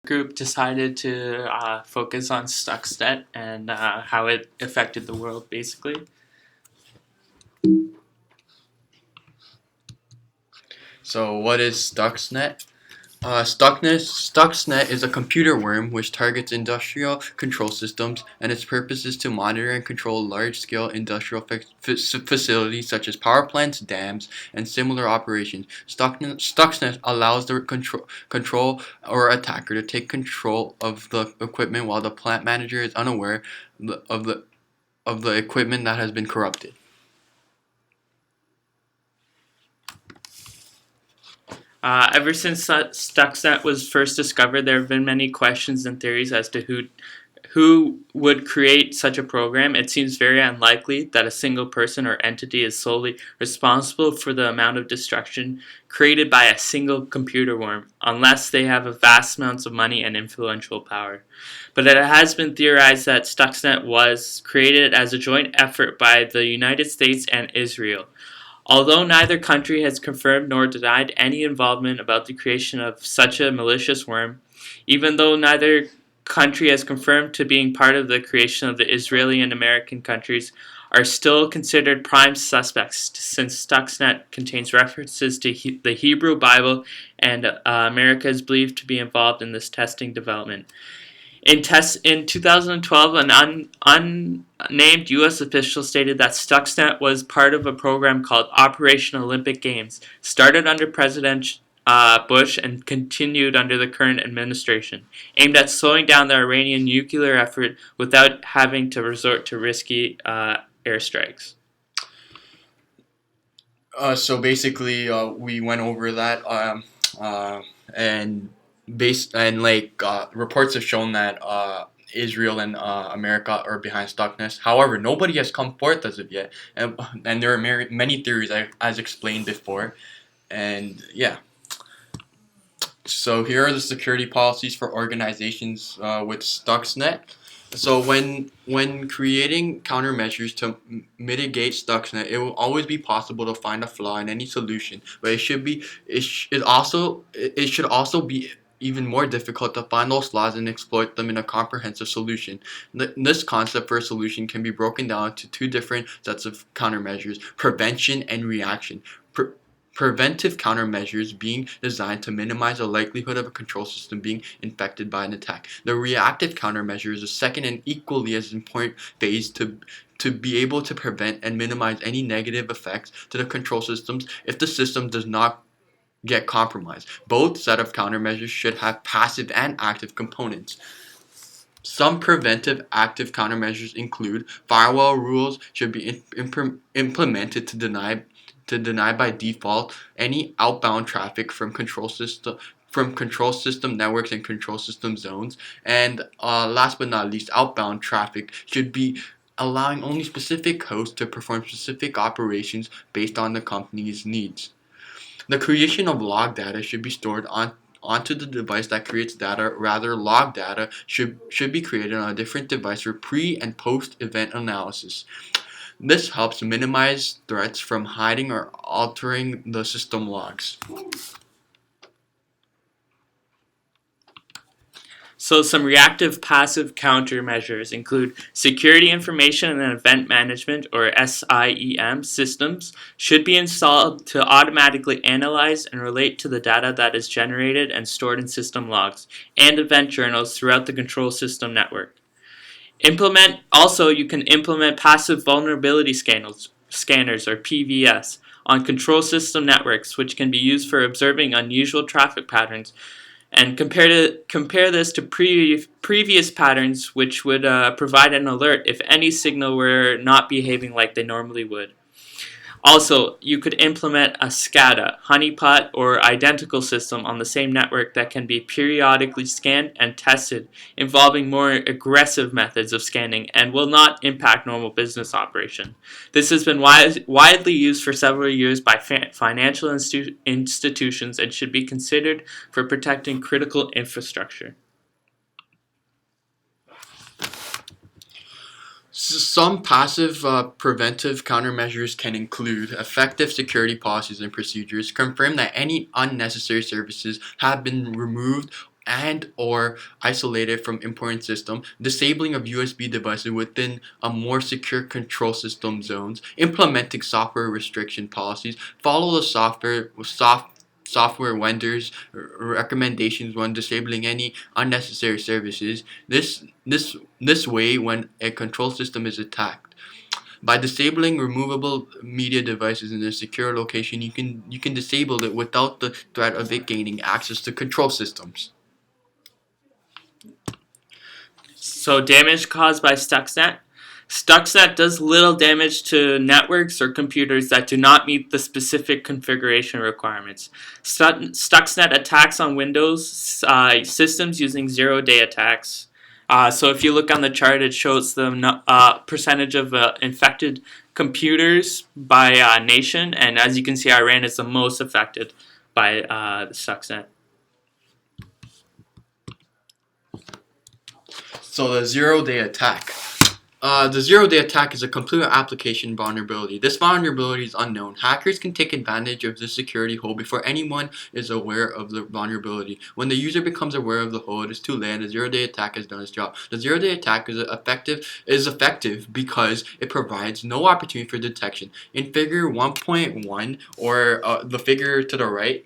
group decided to focus on Stuxnet and how it affected the world, basically. So what is Stuxnet? Stuxnet is a computer worm which targets industrial control systems, and its purpose is to monitor and control large-scale industrial facilities such as power plants, dams, and similar operations. Stuxnet allows the control or attacker to take control of the equipment while the plant manager is unaware of the equipment that has been corrupted. Ever since Stuxnet was first discovered, there have been many questions and theories as to who would create such a program. It seems very unlikely that a single person or entity is solely responsible for the amount of destruction created by a single computer worm, unless they have a vast amounts of money and influential power. But it has been theorized that Stuxnet was created as a joint effort by the United States and Israel. Although neither country has confirmed nor denied any involvement about the creation of such a malicious worm, even though neither country has confirmed to being part of the creation of the Israeli and American countries, are still considered prime suspects since Stuxnet contains references to the Hebrew Bible, and America is believed to be involved in this testing development. In 2012, an unnamed U.S. official stated that Stuxnet was part of a program called Operation Olympic Games, started under President Bush and continued under the current administration, aimed at slowing down the Iranian nuclear effort without having to resort to risky airstrikes. So basically, we went over that, and reports have shown that Israel and America are behind Stuxnet. However, nobody has come forth as of yet, and there are many theories as explained before, and yeah. So here are the security policies for organizations with Stuxnet. So when creating countermeasures to mitigate Stuxnet, it will always be possible to find a flaw in any solution, but it should also be even more difficult to find those flaws and exploit them in a comprehensive solution. This concept for a solution can be broken down to two different sets of countermeasures: prevention and reaction. Preventive countermeasures being designed to minimize the likelihood of a control system being infected by an attack. The reactive countermeasure is a second and equally as important phase to be able to prevent and minimize any negative effects to the control systems if the system does not get compromised. Both set of countermeasures should have passive and active components. Some preventive active countermeasures include firewall rules should be implemented to deny by default any outbound traffic from control system networks and control system zones. And last but not least, outbound traffic should be allowing only specific hosts to perform specific operations based on the company's needs. The creation of log data should be stored onto the device that creates data. Rather, log data should be created on a different device for pre- and post-event analysis. This helps minimize threats from hiding or altering the system logs. So some reactive passive countermeasures include security information and event management, or SIEM, systems should be installed to automatically analyze and relate to the data that is generated and stored in system logs and event journals throughout the control system network. You can implement passive vulnerability scanners, or PVS, on control system networks, which can be used for observing unusual traffic patterns, and compare this to previous patterns, which would provide an alert if any signal were not behaving like they normally would. Also, you could implement a SCADA, honeypot, or identical system on the same network that can be periodically scanned and tested, involving more aggressive methods of scanning and will not impact normal business operation. This has been widely used for several years by financial institutions and should be considered for protecting critical infrastructure. Some passive preventive countermeasures can include effective security policies and procedures, confirm that any unnecessary services have been removed and or isolated from important system, disabling of USB devices within a more secure control system zones, implementing software restriction policies, follow the software vendors recommendations when disabling any unnecessary services. This way, when a control system is attacked, by disabling removable media devices in a secure location, you can disable it without the threat of it gaining access to control systems. So damage caused by Stuxnet. Stuxnet does little damage to networks or computers that do not meet the specific configuration requirements. Stuxnet attacks on Windows systems using zero-day attacks. So if you look on the chart, it shows the percentage of infected computers by nation, and as you can see, Iran is the most affected by Stuxnet. So the zero-day attack. The zero-day attack is a complete application vulnerability. This vulnerability is unknown. Hackers can take advantage of the security hole before anyone is aware of the vulnerability. When the user becomes aware of the hole, it is too late and the zero-day attack has done its job. The zero-day attack is effective because it provides no opportunity for detection. In figure 1.1, or the figure to the right,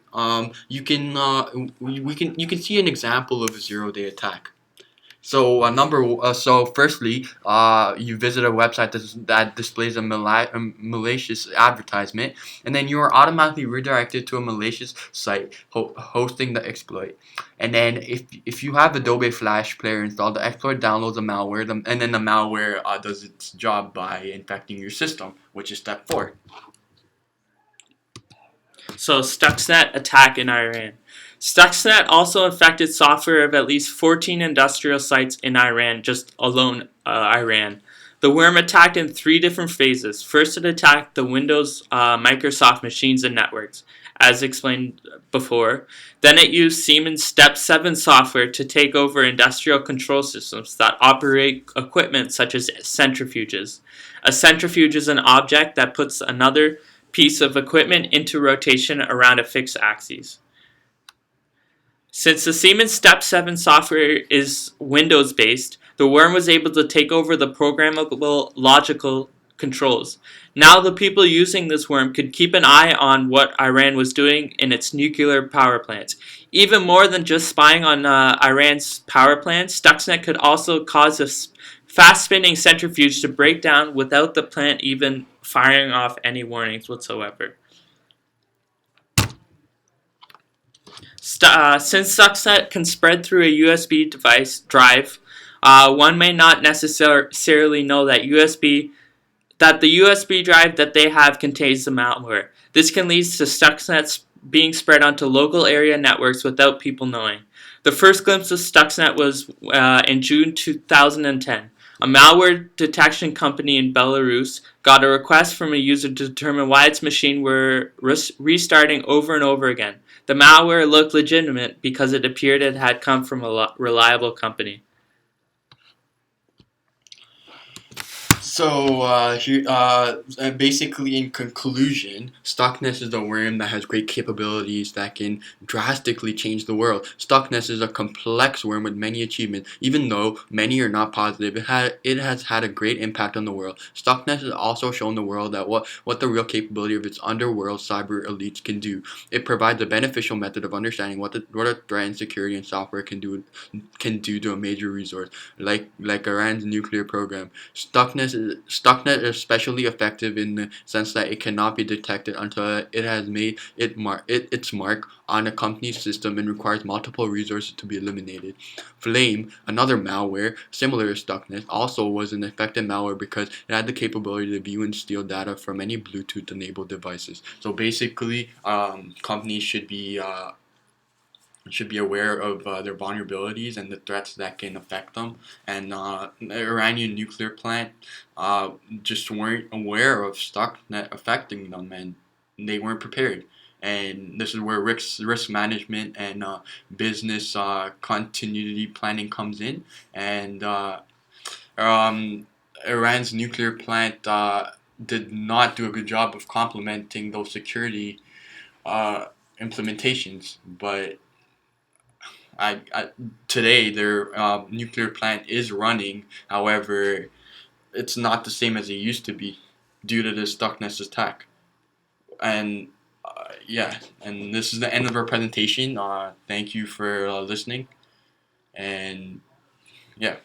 you can see an example of a zero-day attack. So firstly, you visit a website that displays a malicious advertisement, and then you are automatically redirected to a malicious site hosting the exploit. And then if you have Adobe Flash Player installed, the exploit downloads a malware, and then the malware does its job by infecting your system, which is step 4. So Stuxnet attack in Iran. Stuxnet also affected software of at least 14 industrial sites in Iran, just alone Iran. The worm attacked in 3 different phases. First, it attacked the Windows Microsoft machines and networks, as explained before. Then it used Siemens Step 7 software to take over industrial control systems that operate equipment such as centrifuges. A centrifuge is an object that puts another piece of equipment into rotation around a fixed axis. Since the Siemens Step 7 software is Windows based, the worm was able to take over the programmable logical controls. Now the people using this worm could keep an eye on what Iran was doing in its nuclear power plants. Even more than just spying on Iran's power plants, Stuxnet could also cause a fast spinning centrifuge to break down without the plant even firing off any warnings whatsoever. Since Stuxnet can spread through a USB device drive, one may not necessarily know that the USB drive that they have contains the malware. This can lead to Stuxnet being spread onto local area networks without people knowing. The first glimpse of Stuxnet was in June 2010. A malware detection company in Belarus got a request from a user to determine why its machine were restarting over and over again. The malware looked legitimate because it appeared it had come from a reliable company. Basically, in conclusion, Stuxnet is a worm that has great capabilities that can drastically change the world. Stuxnet is a complex worm with many achievements. Even though many are not positive, it has had a great impact on the world. Stuxnet has also shown the world that what the real capability of its underworld cyber elites can do. It provides a beneficial method of understanding what a threat in security and software can do to a major resource, like Iran's nuclear program. Stuxnet is especially effective in the sense that it cannot be detected until it has made its mark on a company's system and requires multiple resources to be eliminated. Flame, another malware similar to Stuxnet, also was an effective malware because it had the capability to view and steal data from any Bluetooth-enabled devices. So basically, companies should be aware of their vulnerabilities and the threats that can affect them. And the Iranian nuclear plant just weren't aware of Stuxnet affecting them, and they weren't prepared. And this is where risk management and business continuity planning comes in. And um, Iran's nuclear plant did not do a good job of complementing those security uh, implementations, but today their nuclear plant is running. However, it's not the same as it used to be due to this Stuxnet attack. And yeah, and this is the end of our presentation. Thank you for listening, and yeah.